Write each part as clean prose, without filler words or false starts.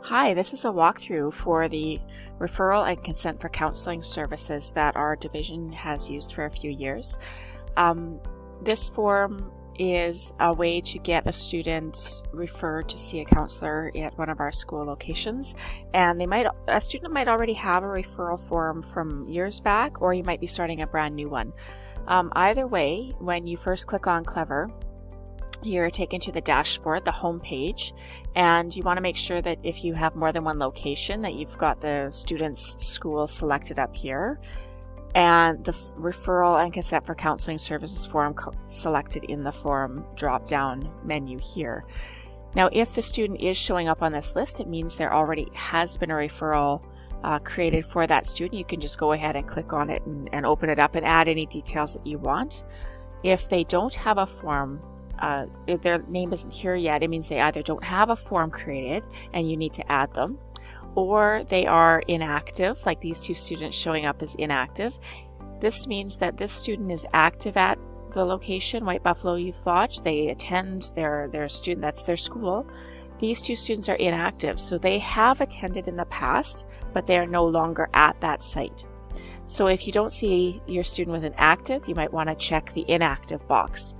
Hi, this is a walkthrough for the Referral and Consent for Counselling Services that our division has used for a few years. This form is a way to get a student referred to see a counselor at one of our school locations, and a student might already have a referral form from years back, or you might be starting a brand new one. Either way, when you first click on Clever, you're taken to the dashboard, the home page, and you want to make sure that if you have more than one location that you've got the student's school selected up here and the Referral and Consent for Counselling Services form selected in the form drop-down menu here. Now, if the student is showing up on this list, it means there already has been a referral created for that student. You can just go ahead and click on it and open it up and add any details that you want. If they don't have a form, if their name isn't here yet, it means they either don't have a form created and you need to add them, or they are inactive, like these two students showing up as inactive. This means that this student is active at the location, White Buffalo Youth Lodge. They attend their student, that's their school. These two students are inactive, so they have attended in the past, but they are no longer at that site. So if you don't see your student with an active, you might want to check the inactive box.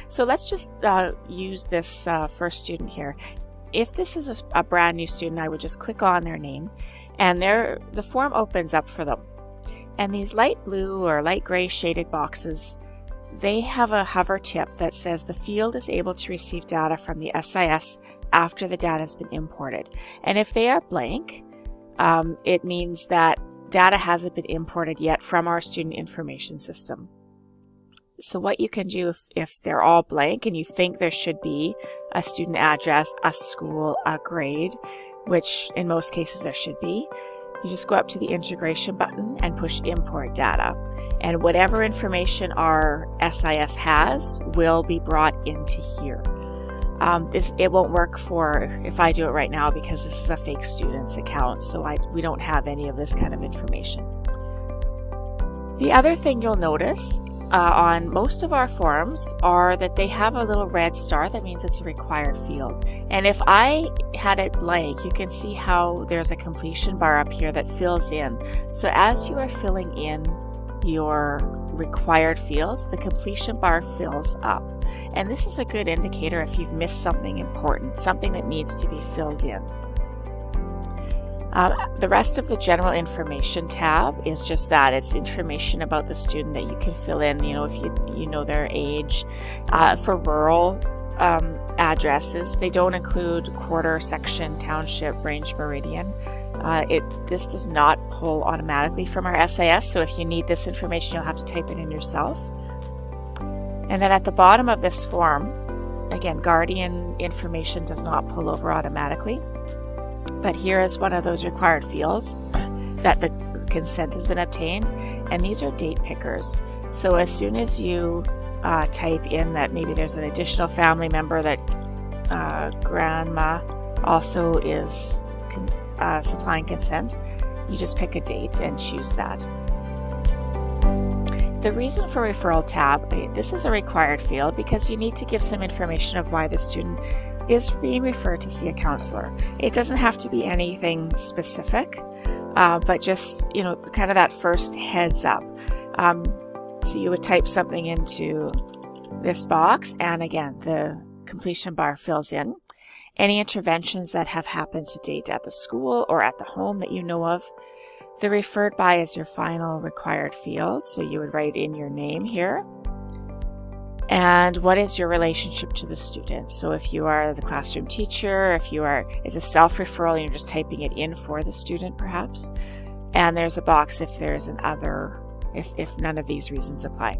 So let's just use this first student here. If this is a brand new student, I would just click on their name, and the form opens up for them. And these light blue or light gray shaded boxes, they have a hover tip that says the field is able to receive data from the SIS after the data has been imported. And if they are blank, it means that data hasn't been imported yet from our student information system. So what you can do if they're all blank and you think there should be a student address, a school, a grade, which in most cases there should be, you just go up to the integration button and push import data. And whatever information our SIS has will be brought into here. It won't work if I do it right now because this is a fake student's account, so we don't have any of this kind of information. The other thing you'll notice on most of our forms are that they have a little red star. That means it's a required field. And if I had it blank, you can see how there's a completion bar up here that fills in. So as you are filling in your required fields, the completion bar fills up. And this is a good indicator if you've missed something important, something that needs to be filled in. The rest of the general information tab is just that. It's information about the student that you can fill in, if you know their age. For rural addresses, they don't include quarter, section, township, range, meridian. This does not pull automatically from our SIS, so if you need this information, you'll have to type it in yourself. And then at the bottom of this form, again, guardian information does not pull over automatically. But here is one of those required fields that the consent has been obtained, and these are date pickers. So as soon as you type in that maybe there's an additional family member that grandma also is supplying consent, you just pick a date and choose that. The reason for referral tab, this is a required field because you need to give some information of why the student is being referred to see a counselor. It doesn't have to be anything specific, but just, kind of that first heads up. So you would type something into this box, and again, the completion bar fills in. Any interventions that have happened to date at the school or at the home that you know of. The referred by is your final required field, so you would write in your name here. And what is your relationship to the student? So if you are the classroom teacher, it's a self-referral and you're just typing it in for the student perhaps. And there's a box if there's if none of these reasons apply.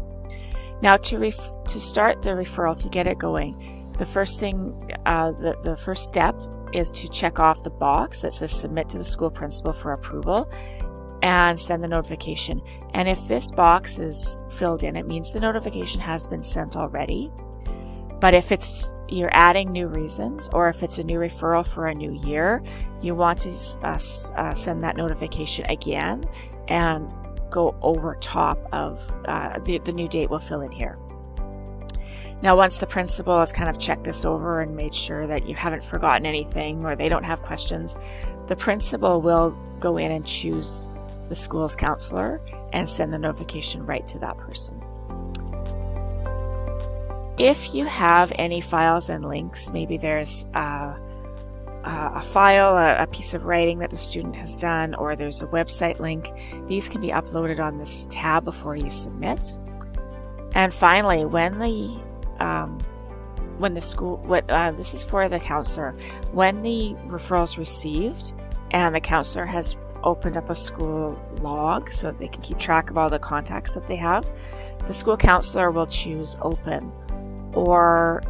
Now to start the referral, to get it going, the first thing, the first step is to check off the box that says submit to the school principal for approval and send the notification. And if this box is filled in, it means the notification has been sent already. But if you're adding new reasons, or if it's a new referral for a new year, you want to send that notification again and go over top of the new date will fill in here. Now, once the principal has kind of checked this over and made sure that you haven't forgotten anything or they don't have questions, the principal will go in and choose the school's counselor and send the notification right to that person. If you have any files and links, maybe there's a file, a piece of writing that the student has done, or there's a website link, these can be uploaded on this tab before you submit. And finally, when the school, this is for the counselor, when the referral is received and the counselor has opened up a school log so that they can keep track of all the contacts that they have, the school counselor will choose open or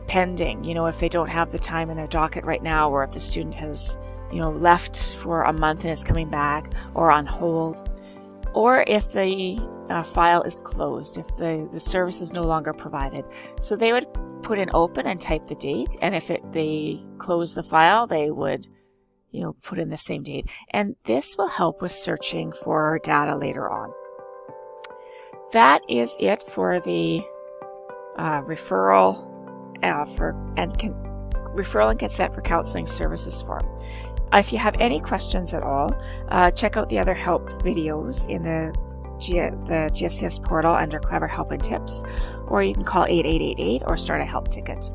pending, if they don't have the time in their docket right now, or if the student has, left for a month and is coming back, or on hold, or if the file is closed, if the service is no longer provided. So they would put in open and type the date, and if they close the file, they would put in the same date. And this will help with searching for data later on. That is it for the referral and consent for counseling services form. If you have any questions at all, check out the other help videos in the GSCS portal under Clever Help and Tips, or you can call 8888 or start a help ticket.